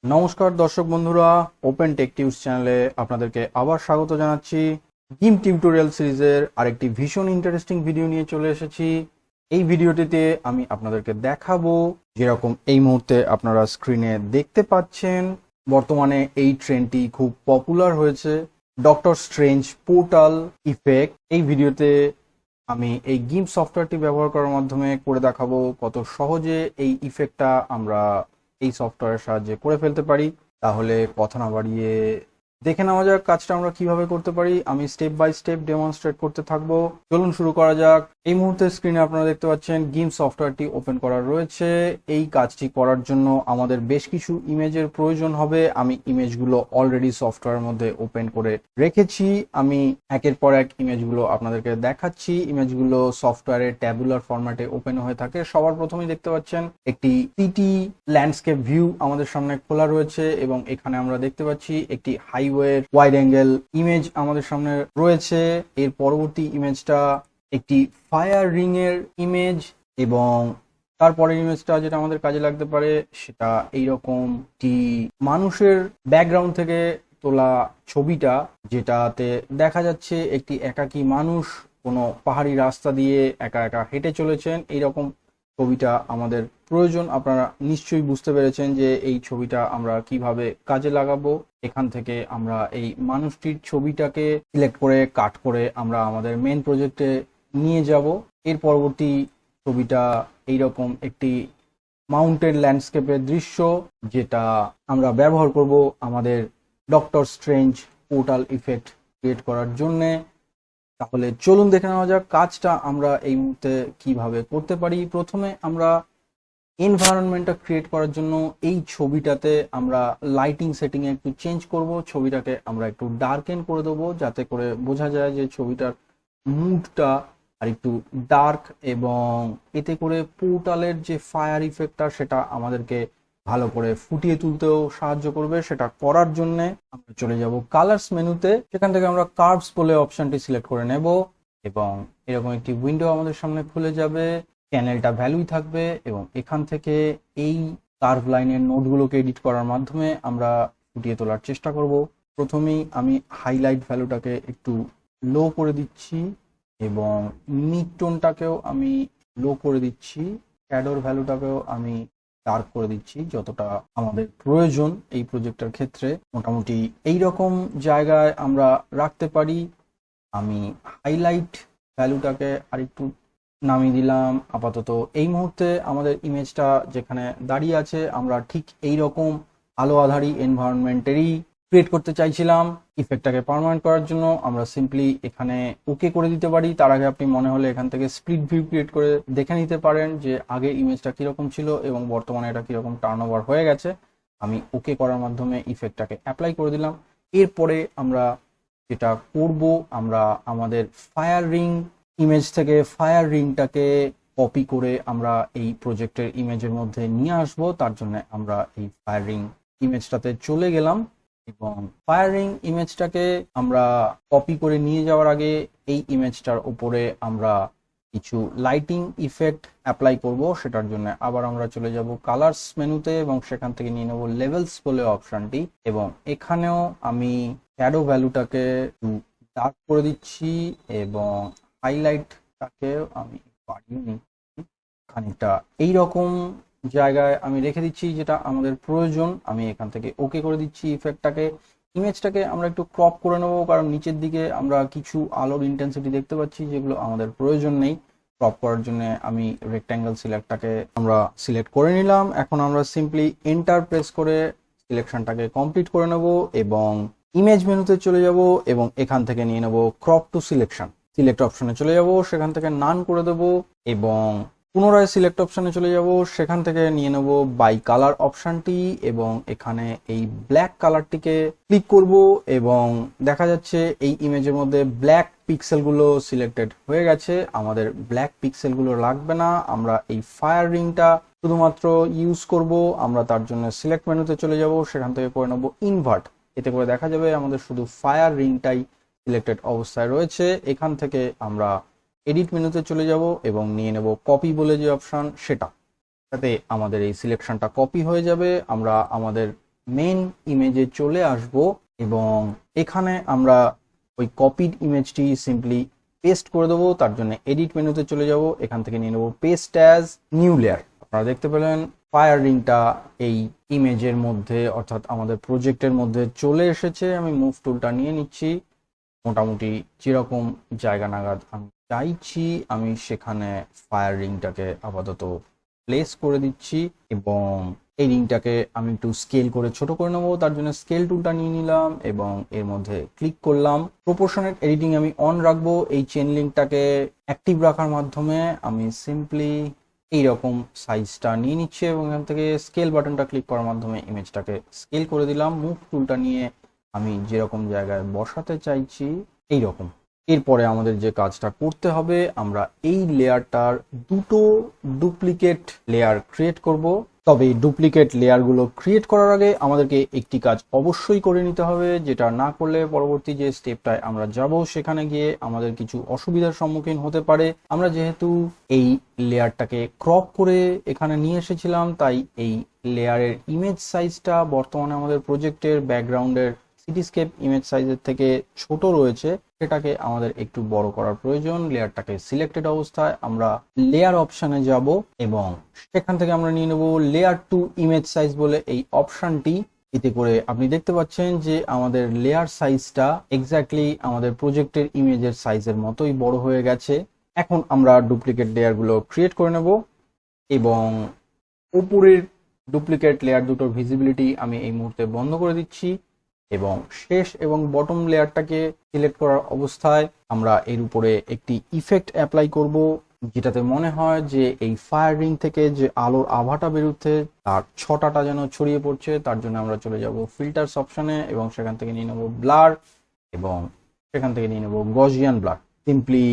নমস্কার দর্শক বন্ধুরা, ওপেন টেক টিউবস চ্যানেলে আপনাদেরকে আবার স্বাগত জানাচ্ছি। গিম্প টিউটোরিয়াল সিরিজের আরেকটি ভীষণ ইন্টারেস্টিং ভিডিও নিয়ে চলে এসেছি। এই ভিডিওটিতে আমি আপনাদেরকে দেখাবো, যেরকম এই মুহূর্তে আপনারা স্ক্রিনে দেখতে পাচ্ছেন, বর্তমানে এই ট্রেন্ডটি খুব পপুলার হয়েছে, ডক্টর স্ট্রেঞ্জ পোর্টাল ইফেক্ট। এই ভিডিওতে আমি এই গিম্প সফটওয়্যারটি ব্যবহার করার মাধ্যমে করে দেখাবো কত সহজে এই ইফেক্টটা আমরা এই সফটওয়্যারের সাহায্যে করে ফেলতে পারি। তাহলে কথা না বাড়িয়ে দেখে নেওয়া যাক কাজটা আমরা কিভাবে করতে পারি। আমি স্টেপ বাই স্টেপ ডেমনস্ট্রেট করতে থাকবো। চলুন শুরু করা যাক। এই মুহূর্তে স্ক্রিনে আপনারা দেখতে পাচ্ছেন গিম্প সফটওয়্যারটি ওপেন করা রয়েছে। এই কাজটি করার জন্য আমাদের বেশ কিছু ইমেজের প্রয়োজন হবে। আমি ইমেজগুলো অলরেডি সফটওয়্যারের মধ্যে ওপেন করে রেখেছি। আমি একের পর এক ইমেজগুলো আপনাদেরকে দেখাচ্ছি। ইমেজগুলো সফটওয়্যারের ট্যাবুলার ফরম্যাটে ওপেন হয়ে থাকে। সবার প্রথমেই দেখতে পাচ্ছেন একটি সিটি ল্যান্ডস্কেপ ভিউ আমাদের সামনে খোলা রয়েছে এবং এখানে আমরা দেখতে পাচ্ছি একটি হাইওয়ের ওয়াইড অ্যাঙ্গেল ইমেজ আমাদের সামনে রয়েছে। এর পরবর্তী ইমেজটা একটি ফায়ার রিং এর ইমেজ এবং তারপরের ইমেজটা যেটা আমাদের কাজে লাগতে পারে সেটা এইরকম একটি মানুষের ব্যাকগ্রাউন্ড থেকে তোলা ছবিটা, যেটাতে দেখা যাচ্ছে একটি একাকী মানুষ কোনো পাহাড়ি রাস্তা দিয়ে একা একা হেঁটে চলেছেন। এইরকম ছবিটা আমাদের প্রয়োজন। আপনারা নিশ্চয়ই বুঝতে পেরেছেন যে এই ছবিটা আমরা কিভাবে কাজে লাগাবো। এখান থেকে আমরা এই মানুষটির ছবিটাকে সিলেক্ট করে কাট করে আমরা আমাদের মেন প্রজেক্টে নিয়ে যাব। এর পরবর্তী ছবিটা এইরকম একটি মাউন্টেন ল্যান্ডস্কেপের দৃশ্য, যেটা আমরা ব্যবহার করব আমাদের doctor strange portal effect create করার জন্যে। তাহলে চলুন দেখে নেওয়া যাক কাজটা আমরা এই মুহূর্তে কিভাবে করতে পারি। প্রথমে আমরা এনভায়রনমেন্টটা ক্রিয়েট করার জন্য এই ছবিটাতে আমরা লাইটিং সেটিং এ একটু চেঞ্জ করব। ছবিটাকে আমরা একটু ডার্কেন করে দেবো, যাতে করে বোঝা যায় যে ছবিটার মুডটা আর একটু ডার্ক, এবং এতে করে পোর্টালের যে ফায়ার ইফেক্টটা সেটা আমাদেরকে ভালো করে ফুটিয়ে তুলতেও সাহায্য করবে। সেটা করার জন্য আমরা চলে যাব কালার্স মেনুতে। সেখান থেকে আমরা কার্ভস বলে অপশনটি সিলেক্ট করে নেব এবং এরকম একটি উইন্ডো আমাদের সামনে খুলে যাবে। চ্যানেলটা ভ্যালুই থাকবে এবং এখান থেকে এই কার্ভ লাইনের নোটগুলোকে এডিট করার মাধ্যমে আমরা ফুটিয়ে তোলার চেষ্টা করব। প্রথমেই আমি হাইলাইট ভ্যালুটাকে একটু লো করে দিচ্ছি এবং মিড টোনটাকেও আমি লো করে দিচ্ছি। শ্যাডোর ভ্যালুটাকেও আমি ডার্ক করে দিচ্ছি যতটা আমাদের প্রয়োজন এই প্রজেক্টের ক্ষেত্রে। মোটামুটি এই রকম জায়গায় আমরা রাখতে পারি। আমি হাইলাইট ভ্যালুটাকে আরেকটু নামিয়ে দিলাম। আপাতত এই মুহূর্তে আমাদের ইমেজটা যেখানে দাঁড়িয়ে আছে আমরা ঠিক এই রকম আলো আধারি এনভায়রনমেন্টেরই ক্রিয়েট করতে চাইছিলাম। ইফেক্টটাকে পার্মানেন্ট করার জন্য আমরা সিম্পলি এখানে ওকে করে দিতে পারি। তার আগে আপনি মনে হলে এখান থেকে স্প্লিট ভিউ ক্রিয়েট করে দেখে নিতে পারেন যে আগে ইমেজটা কিরকম ছিল এবং বর্তমানে এটা কিরকম টার্ন ওভার হয়ে গেছে। আমি ওকে করার মাধ্যমে ইফেক্টটাকে অ্যাপ্লাই করে দিলাম। এরপরে আমরা যেটা করব, আমরা আমাদের ফায়ার রিং ইমেজ থেকে ফায়ার রিংটাকে কপি করে আমরা এই প্রজেক্টের ইমেজের মধ্যে নিয়ে আসব। তার জন্য আমরা এই ফায়ার রিং ইমেজটাতে চলে গেলাম এবং ফায়ার রিং ইমেজটাকে আমরা কপি করে নিয়ে যাওয়ার আগে এই ইমেজটার উপরে আমরা কিছু লাইটিং ইফেক্ট অ্যাপ্লাই করব। সেটার জন্য আবার আমরা চলে যাব কালার্স মেনুতে এবং সেখান থেকে নিয়ে নেব লেভেলস বলে অপশনটি এবং এখানেও আমি শ্যাডো ভ্যালুটাকে ডার্ক করে দিচ্ছি এবং হাইলাইটটাকেও আমি বাড়িয়ে নিচ্ছি খানিকটা। এইরকম জায়গায় আমি রেখে দিচ্ছি যেটা আমাদের প্রয়োজন। আমি এখান থেকে ওকে করে দিচ্ছি ইফেক্টটাকে। ইমেজটাকে আমরা একটু ক্রপ করে নেবো, কারণ নিচের দিকে আমরা কিছু আলোর ইন্টেন্সিটি দেখতে পাচ্ছি যেগুলো আমাদের প্রয়োজন নেই। ক্রপ করার জন্য আমি রেক্ট্যাঙ্গেল সিলেক্টটাকে আমরা সিলেক্ট করে নিলাম। এখন আমরা সিম্পলি এন্টার প্রেস করে সিলেকশনটাকে কমপ্লিট করে নেব এবং ইমেজ মেনুতে চলে যাব এবং এখান থেকে নিয়ে নেব ক্রপ টু সিলেকশন। সিলেক্ট অপশনে চলে যাব, সেখান থেকে নান করে দেব এবং পুনরায় সিলেক্ট অপশনে চলে যাব। সেখান থেকে নিয়ে নেব বাই কালার অপশনটি এবং এখানে এই ব্ল্যাক কালারটিকে ক্লিক করব এবং দেখা যাচ্ছে এই ইমেজের মধ্যে ব্ল্যাক পিক্সেলগুলো সিলেক্টেড হয়ে গেছে। আমাদের ব্ল্যাক পিক্সেলগুলো লাগবে না, আমরা এই ফায়ার রিংটা শুধুমাত্র ইউজ করব। আমরা তার জন্য সিলেক্ট মেনুতে চলে যাব, সেখান থেকে করে নেব ইনভার্ট। এতে করে দেখা যাবে আমাদের শুধু ফায়ার রিংটাই সিলেক্টেড অবস্থায় রয়েছে। এখান থেকে আমরা এডিট মেনুতে চলে যাব এবং নিয়ে নেব কপি বলে যে অপশন, সেটা, তাতে আমাদের এই সিলেকশনটা কপি হয়ে যাবে। আমরা আমাদের মেন ইমেজে চলে আসব এবং এখানে আমরা ওই কপিড ইমেজটি সিম্পলি পেস্ট করে দেবো। তার জন্য এডিট মেনুতে চলে যাব, এখান থেকে নিয়ে নেবো পেস্ট অ্যাজ নিউ লেয়ার। আপনারা দেখতে পেলেন ফায়ার রিংটা এই ইমেজের মধ্যে অর্থাৎ আমাদের প্রজেক্টের মধ্যে চলে এসেছে। আমি মুভ টুলটা নিয়ে নিচ্ছি, মোটামুটি যেরকম জায়গা নাগাদ আমি চাইছি আমি সেখানে ফায়ার রিংটাকে আপাতত প্লেস করে দিচ্ছি এবং এই রিংটাকে আমি একটু স্কেল করে ছোট করে নেবো। তার জন্য স্কেল টুলটা নিয়ে নিলাম এবং এর মধ্যে ক্লিক করলাম। প্রপোর্শনেট এডিটিং আমি অন রাখবো। এই চেন লিঙ্কটাকে অ্যাক্টিভ রাখার মাধ্যমে আমি সিম্পলি এইরকম সাইজটা নিয়ে নিচ্ছি এবং এখান থেকে স্কেল বাটনটা ক্লিক করার মাধ্যমে ইমেজটাকে স্কেল করে দিলাম। মুভ টুলটা নিয়ে আমি যেরকম জায়গায় বসাতে চাইছি এইরকম। এরপরে আমাদের যে কাজটা করতে হবে, আমরা এই লেয়ারটার দুটো ডুপ্লিকেট লেয়ার ক্রিয়েট করব। তবে এই ডুপ্লিকেট লেয়ারগুলো ক্রিয়েট করার আগে আমাদেরকে একটি কাজ অবশ্যই করে নিতে হবে, যেটা না করলে পরবর্তী যে স্টেপটায় আমরা যাব সেখানে গিয়ে আমাদের কিছু অসুবিধার সম্মুখীন হতে পারে। আমরা যেহেতু এই লেয়ারটাকে ক্রপ করে এখানে নিয়ে এসেছিলাম, তাই এই লেয়ারের ইমেজ সাইজটা বর্তমানে আমাদের প্রজেক্টের ব্যাকগ্রাউন্ডের সিটিস্কেপ ইমেজ সাইজের থেকে ছোট রয়েছে, সেটাকে আমাদের একটু বড় করার প্রয়োজন। লেয়ারটাকে সিলেক্টেড অবস্থায় আমরা লেয়ার অপশনে যাব এবং সেখান থেকে আমরা নিয়ে নেব লেয়ার টু ইমেজ সাইজ বলে এই অপশনটি। এতে করে আপনি দেখতে পাচ্ছেন যে আমাদের লেয়ার সাইজটা এক্স্যাক্টলি আমাদের প্রজেক্টের ইমেজের সাইজের মতোই বড় হয়ে গেছে। এখন আমরা ডুপ্লিকেট লেয়ারগুলো ক্রিয়েট করে নেব এবং উপরের ডুপ্লিকেট লেয়ার দুটোর ভিজিবিলিটি আমি এই মুহূর্তে বন্ধ করে দিচ্ছি এবং শেষ এবং বটম লেয়ারটাকে সিলেক্ট করার অবস্থায় আমরা এর উপরে একটি ইফেক্ট অ্যাপ্লাই করব, যেটাতে মনে হয় যে এই ফায়ার রিং থেকে যে আলোর আভাটা বেরোচ্ছে তার ছটাটা যেন ছড়িয়ে পড়ছে। তার জন্য আমরা চলে যাব ফিল্টার্স অপশনে এবং সেখান থেকে নিয়ে নেব ব্লার এবং সেখান থেকে নিয়ে নেব গজিয়ান ব্লার। সিম্পলি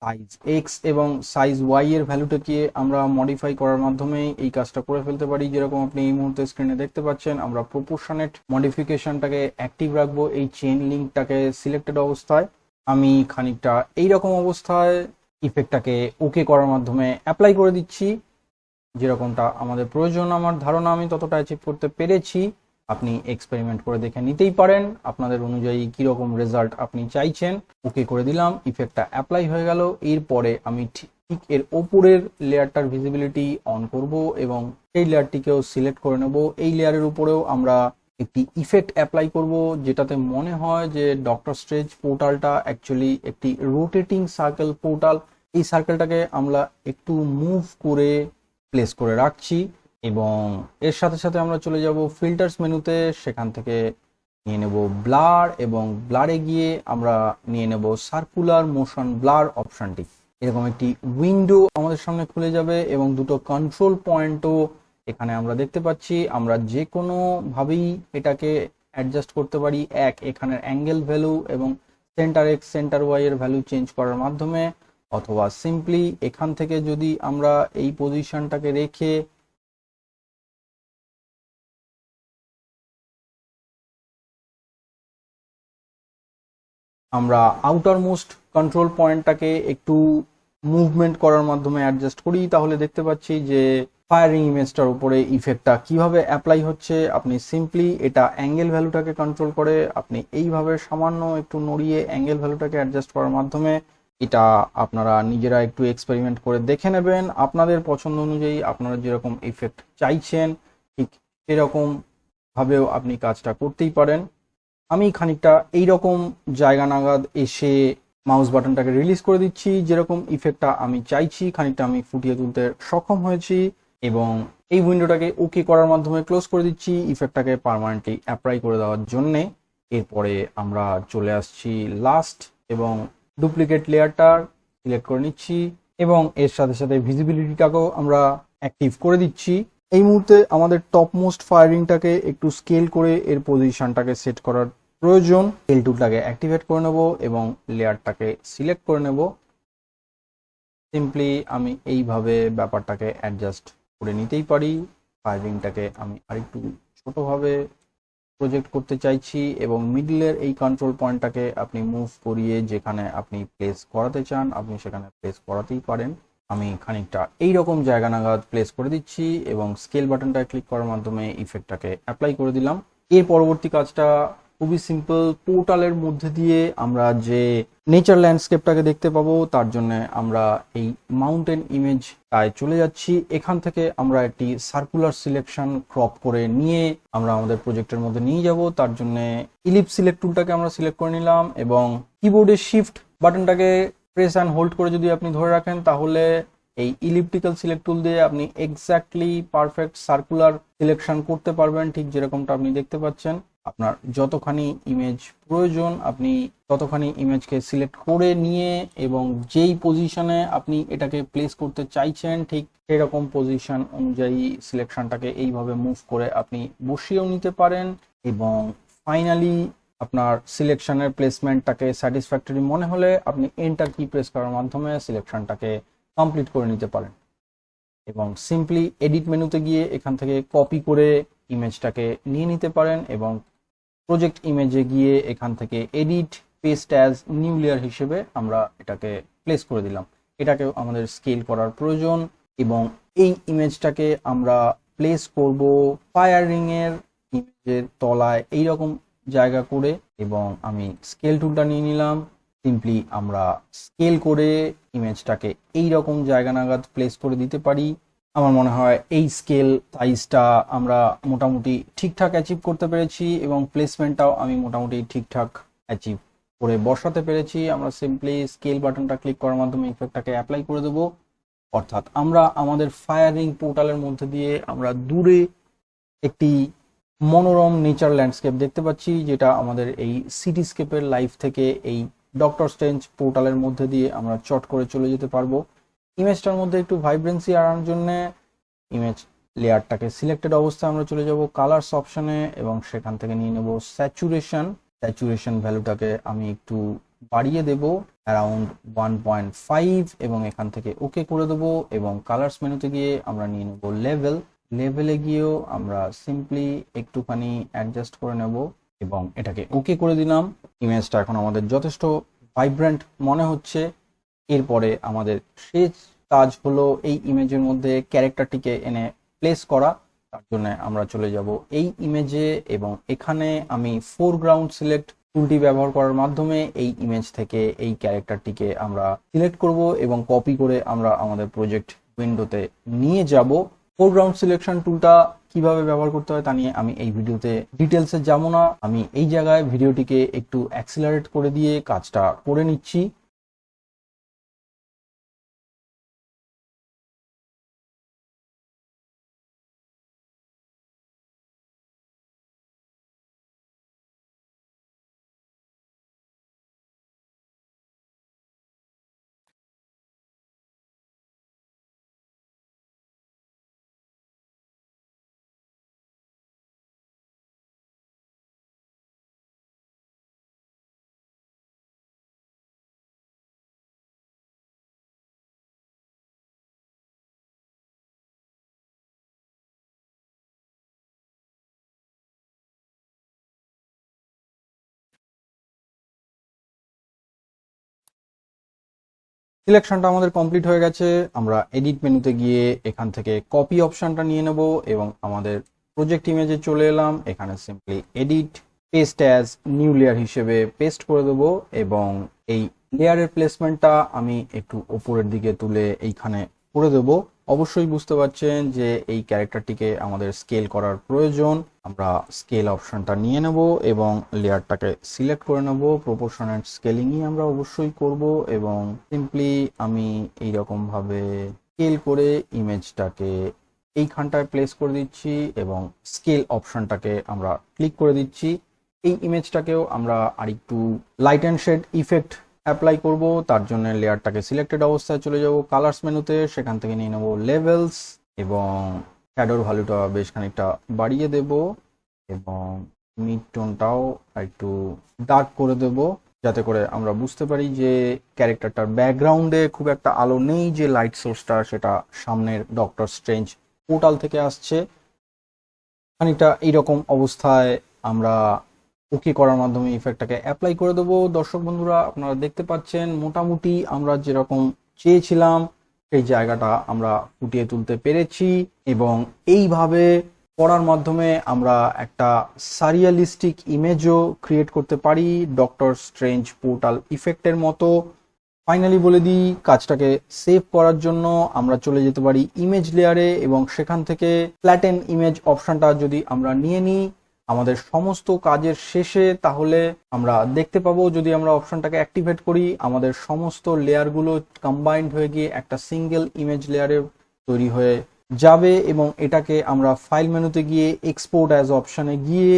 সাইজ এক্স এবং সাইজ ওয়াই এর ভ্যালুটাকে আমরা মডিফাই করার মাধ্যমে এই কাজটা করে ফেলতে পারি। যেরকম আপনি এই মুহূর্তে স্ক্রিনে দেখতে পাচ্ছেন, আমরা প্রপোর্শনেট মডিফিকেশনটাকে অ্যাক্টিভ রাখবো এই চেইন লিঙ্কটাকে সিলেক্টেড অবস্থায়। আমি খানিকটা এইরকম অবস্থায় ইফেক্টটাকে ওকে করার মাধ্যমে অ্যাপ্লাই করে দিচ্ছি, যেরকমটা আমাদের প্রয়োজন। আমার ধারণা আমি ততটা অ্যাচিভ করতে পেরেছি। আপনি এক্সপেরিমেন্ট করে দেখে নিতেই পারেন আপনাদের অনুযায়ী কিরকম রেজাল্ট আপনি চাইছেন। ওকে করে দিলাম, ইফেক্টটা অ্যাপ্লাই হয়ে গেল। এরপরে আমি ঠিক এর ওপরের লেয়ারটার ভিজিবিলিটি অন করব এবং এই লেয়ারটিকেও সিলেক্ট করে নেব। এই লেয়ারের উপরেও আমরা একটি ইফেক্ট অ্যাপ্লাই করব, যেটাতে মনে হয় যে ডক্টর স্ট্রেঞ্জ পোর্টালটা অ্যাকচুয়ালি একটি রোটেটিং সার্কেল পোর্টাল। এই সার্কেলটাকে আমরা একটু মুভ করে প্লেস করে রাখছি এবং এর সাথে সাথে আমরা চলে যাব ফিল্টার্স মেনুতে। সেখান থেকে নিয়ে নেব ব্লার এবং ব্লারে গিয়ে আমরা নিয়ে নেব সার্কুলার মোশন ব্লার অপশনটি। এরকম একটি উইন্ডো আমাদের সামনে খুলে যাবে এবং দুটো কন্ট্রোল পয়েন্টও এখানে আমরা দেখতে পাচ্ছি। আমরা যে কোনো ভাবেই এটাকে অ্যাডজাস্ট করতে পারি। এখানের অ্যাঙ্গেল ভ্যালু এবং সেন্টার এক্স সেন্টার ওয়াই এর ভ্যালু চেঞ্জ করার মাধ্যমে, অথবা সিম্পলি এখান থেকে যদি আমরা এই পজিশনটাকে রেখে আমরা আউটার মোস্ট কন্ট্রোল পয়েন্টটাকে একটু মুভমেন্ট করার মাধ্যমে অ্যাডজাস্ট করি, তাহলে দেখতে পাচ্ছি যে ফায়ারিং ইমেজটার উপরে ইফেক্টটা কিভাবে অ্যাপ্লাই হচ্ছে। আপনি সিম্পলি এটা অ্যাঙ্গেল ভ্যালুটাকে কন্ট্রোল করে আপনি এইভাবে সামান্য একটু নড়িয়ে অ্যাঙ্গেল ভ্যালুটাকে অ্যাডজাস্ট করার মাধ্যমে এটা আপনারা নিজেরা একটু এক্সপেরিমেন্ট করে দেখে নেবেন। আপনাদের পছন্দ অনুযায়ী আপনারা যেরকম ইফেক্ট চাইছেন ঠিক সেরকম ভাবেও আপনি কাজটা করতেই পারেন। আমি খানিকটা এইরকম জায়গা নাগাদ এসে মাউস বাটনটাকে রিলিজ করে দিচ্ছি, যেরকম ইফেক্টটা আমি চাইছি খানিকটা আমি ফুটিয়ে তুলতে সক্ষম হয়েছি এবং এই উইন্ডোটাকে ওকে করার মাধ্যমে ক্লোজ করে দিচ্ছি ইফেক্টটাকে পার্মানেন্টলি অ্যাপ্লাই করে দেওয়ার জন্যে। এরপরে আমরা চলে আসছি লাস্ট এবং ডুপ্লিকেট লেয়ারটা সিলেক্ট করে নিচ্ছি এবং এর সাথে সাথে ভিজিবিলিটিটাকেও আমরা অ্যাক্টিভ করে দিচ্ছি। এই মুহূর্তে আমাদের টপ মোস্ট ফায়ারিংটাকে একটু স্কেল করে এর পজিশনটাকে সেট করার প্রয়োজন। স্কেল টুলটাকে অ্যাক্টিভেট করে নেব এবং লেয়ারটাকে সিলেক্ট করে নেব। সিম্পলি আমি এইভাবে ব্যাপারটাকে অ্যাডজাস্ট করে নিতেই পারি। ফায়ারিংটাকে আমি আরেকটু ছোটভাবে প্রজেক্ট করতে চাইছি এবং মিডলের এই কন্ট্রোল পয়েন্টটাকে আপনি মুভ করিয়ে যেখানে আপনি প্লেস করাতে চান আপনি সেখানে প্লেস করাতেই পারেন। আমি খানিকটা এইরকম জায়গা নাগাদ প্লেস করে দিচ্ছি এবং স্কেল বাটনটা ক্লিক করার মাধ্যমে ইফেক্টটাকে অ্যাপ্লাই করে দিলাম। এর পরবর্তী কাজটা খুবই সিম্পল। পোর্টালের মধ্যে দিয়ে আমরা যে নেচার ল্যান্ডস্কেপটাকে দেখতে পাবো তার জন্য আমরা এই মাউন্টেন ইমেজটায় চলে যাচ্ছি। এখান থেকে আমরা একটি সার্কুলার সিলেকশন ক্রপ করে নিয়ে আমরা আমাদের প্রজেক্টের মধ্যে নিয়ে যাব। তার জন্য ইলিপ সিলেক্ট টুলটাকে আমরা সিলেক্ট করে নিলাম এবং কিবোর্ডের শিফট বাটনটাকে প্রেস অ্যান্ড হোল্ড করে যদি আপনি ধরে রাখেন তাহলে এই ইলিপ্টিক্যাল সিলেক্ট টুল দিয়ে আপনি এক্স্যাক্টলি পারফেক্ট সার্কুলার সিলেকশন করতে পারবেন, ঠিক যেরকমটা আপনি দেখতে পাচ্ছেন। আপনার যতখানি ইমেজ প্রয়োজন আপনি ততখানি ইমেজকে সিলেক্ট করে নিয়ে এবং যেই পজিশনে আপনি এটাকে প্লেস করতে চাইছেন ঠিক সেরকম পজিশন অনুযায়ী সিলেকশনটাকে এইভাবে মুভ করে আপনি বসিয়েও নিতে পারেন এবং ফাইনালি আপনার সিলেকশনের প্লেসমেন্টটাকে স্যাটিসফ্যাক্টরি মনে হলে আপনি এন্টার কি প্রেস করার মাধ্যমে সিলেকশনটাকে কমপ্লিট করে নিতে পারেন এবং সিম্পলি এডিট মেনুতে গিয়ে এখান থেকে কপি করে ইমেজটাকে নিয়ে নিতে পারেন এবং প্রজেক্ট ইমেজে গিয়ে এখান থেকে edit paste as new layer হিসেবে আমরা এটাকে প্লেস করে দিলাম। এটাকেও আমাদের স্কেল করার প্রয়োজন এবং এই ইমেজটাকে আমরা প্লেস করব ফায়ার রিং এর ইমেজের তলায় এইরকম জায়গা করে এবং আমি স্কেল টুলটা নিয়ে নিলাম। সিম্পলি আমরা স্কেল করে ইমেজটাকে এইরকম জায়গা নাগাদ প্লেস করে দিতে পারি। আমার মনে হয় এই স্কেল সাইজটা আমরা মোটামুটি ঠিকঠাক অ্যাচিভ করতে পেরেছি এবং প্লেসমেন্টটাও আমি মোটামুটি ঠিকঠাক অ্যাচিভ করে বসাতে পেরেছি। আমরা সিম্পলি স্কেল বাটনটা ক্লিক করার মাধ্যমে ইফেক্টটাকে অ্যাপ্লাই করে দেবো। অর্থাৎ আমরা আমাদের ফায়ারিং পোর্টালের মধ্যে দিয়ে আমরা দূরে একটি মনোরম নেচার ল্যান্ডস্কেপ দেখতে পাচ্ছি, যেটা আমাদের এই সিটিস্কেপের লাইফ থেকে এই ডক্টর স্ট্রেঞ্জ পোর্টালের মধ্যে দিয়ে আমরা চট করে চলে যেতে পারবো। ইমেজটার মধ্যে একটু ভাইব্রেন্সি আনার জন্য ইমেজ লেয়ারটাকে সিলেক্টেড অবস্থায় আমরা চলে যাব কালার্স অপশনে এবং সেখান থেকে নিয়ে নেব স্যাচুরেশন ভ্যালুটাকে আমি একটু বাড়িয়ে দেব অ্যারাউন্ড 1.5 এবং এখান থেকে ওকে করে দেবো এবং কালার্স মেনুতে গিয়ে আমরা নিয়ে নেব লেভেলে গিয়েও আমরা সিম্পলি একটুখানি অ্যাডজাস্ট করে নেব এবং এটাকে ওকে করে দিলাম। ইমেজটা এখন আমাদের যথেষ্ট ভাইব্রেন্ট মনে হচ্ছে। এরপরে আমাদের শেষ কাজ হলো এই ইমেজের মধ্যে ক্যারেক্টারটিকে এনে প্লেস করা। তার জন্য আমরা চলে যাব এই ইমেজে এবং এখানে আমি ফোরগ্রাউন্ড সিলেক্ট টুলটি ব্যবহার করার মাধ্যমে এই ইমেজ থেকে এই ক্যারেক্টারটিকে আমরা সিলেক্ট করব এবং কপি করে আমরা আমাদের প্রজেক্ট উইন্ডোতে নিয়ে যাব। ফোরগ্রাউন্ড সিলেকশন টুলটা কিভাবে ব্যবহার করতে হয় তা নিয়ে আমি এই ভিডিওতে ডিটেলসে যাব না। আমি এই জায়গায় ভিডিওটিকে একটু অ্যাক্সিলারেট করে দিয়ে কাজটা করে নিচ্ছি। সিলেকশনটা আমাদের কমপ্লিট হয়ে গেছে। আমরা এডিট মেনুতে গিয়ে এখান থেকে কপি অপশনটা নিয়ে নেব এবং আমাদের প্রজেক্ট ইমেজে চলে এলাম। এখানে simply edit paste as new layer হিসেবে পেস্ট করে দেবো এবং এই লেয়ারের প্লেসমেন্টটা আমি একটু উপরের দিকে তুলে এইখানে করে দেবো। অবশ্যই বুঝতে পারছেন যে এই ক্যারেক্টারটিকে আমাদের স্কেল করার প্রয়োজন। আমরা স্কেল অপশনটা নিয়ে নেব এবং লেয়ারটাকে সিলেক্ট করে নেব। প্রপোর্শনেট স্কেলিংই আমরা অবশ্যই করব এবং সিম্পলি আমি এইরকম ভাবে স্কেল করে ইমেজটাকে এইখানটায় প্লেস করে দিচ্ছি এবং স্কেল অপশনটাকে আমরা ক্লিক করে দিচ্ছি। এই ইমেজটাকেও আমরা আরেকটু light and shade effect apply করব। তার জন্য লেয়ারটাকে সিলেক্টেড অবস্থায় চলে যাব কালার্স মেনুতে, সেখান থেকে নিয়ে নেব লেভেলস এবং শ্যাডোর ভ্যালুটা বেশ খানিকটা বাড়িয়ে দেব এবং মিড টোনটাও একটু ডার্ক করে দেব যাতে করে আমরা বুঝতে পারি যে ক্যারেক্টারটার ব্যাকগ্রাউন্ডে খুব একটা আলো নেই, যে লাইট সোর্সটা সেটা সামনের ডক্টর স্ট্রেঞ্জ পোর্টাল থেকে আসছে। খানিকটা এইরকম অবস্থায় আমরা ওকে করার মাধ্যমে ইফেক্টটাকে অ্যাপ্লাই করে দেবো। দর্শক বন্ধুরা, আপনারা দেখতে পাচ্ছেন মোটামুটি আমরা যেরকম চেয়েছিলাম সেই জায়গাটা আমরা ফুটিয়ে তুলতে পেরেছি এবং এইভাবে করার মাধ্যমে আমরা একটা সারিয়ালিস্টিক ইমেজও ক্রিয়েট করতে পারি ডক্টর স্ট্রেঞ্জ পোর্টাল ইফেক্টের মতো। ফাইনালি বলে দিই, কাজটাকে সেভ করার জন্য আমরা চলে যেতে পারি ইমেজ লেয়ারে এবং সেখান থেকে ফ্ল্যাটেন ইমেজ অপশনটা যদি আমরা নিয়ে নিই আমাদের সমস্ত কাজের শেষে, তাহলে আমরা দেখতে পাবো যদি আমরা অপশনটাকে অ্যাক্টিভেট করি আমাদের সমস্ত লেয়ারগুলো কম্বাইন্ড হয়ে গিয়ে একটা সিঙ্গেল ইমেজ লেয়ারে তৈরি হয়ে যাবে। এবং এটাকে আমরা ফাইল মেনুতে গিয়ে এক্সপোর্ট অ্যাজ অপশনে গিয়ে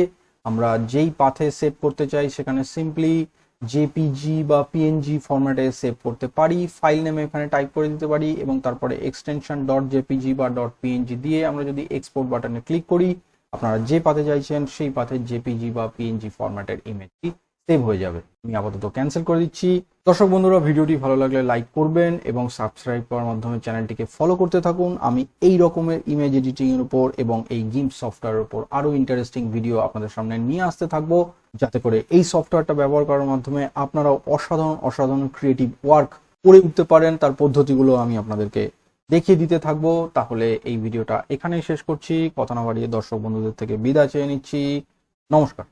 আমরা যেই পাথে সেভ করতে চাই সেখানে সিম্পলি জেপিজি বা পিএনজি ফরম্যাটে সেভ করতে পারি। ফাইল নেম এখানে টাইপ করে দিতে পারি এবং তারপরে এক্সটেনশন ডট জেপিজি বা ডট পিএনজি দিয়ে আমরা যদি এক্সপোর্ট বাটনে ক্লিক করি আপনারা যে পাথে চাইছেন সেই পাথে জেপিজি বা পিএনজি ফরম্যাটের ইমেজটি সেভ হয়ে যাবে। আমি আপাতত ক্যান্সেল করে দিচ্ছি। দর্শক বন্ধুরা, ভিডিওটি ভালো লাগলে লাইক করবেন এবং সাবস্ক্রাইব করার মাধ্যমে চ্যানেলটিকে ফলো করতে থাকুন। আমি এই রকমের ইমেজ এডিটিং এর উপর এবং এই গিম্প সফটওয়্যারের উপর আরো ইন্টারেস্টিং ভিডিও আপনাদের সামনে নিয়ে আসতে থাকবো, যাতে করে এই সফটওয়্যারটা ব্যবহার করার মাধ্যমে আপনারাও অসাধারণ ক্রিয়েটিভ ওয়ার্ক করে উঠতে পারেন। তার পদ্ধতিগুলো আমি আপনাদেরকে দেখিয়ে দিতে থাকবো। তাহলে এই ভিডিওটা এখানেই শেষ করছি, কথা না বাড়িয়ে দর্শক বন্ধুদের থেকে বিদায় চেয়ে নিচ্ছি। নমস্কার।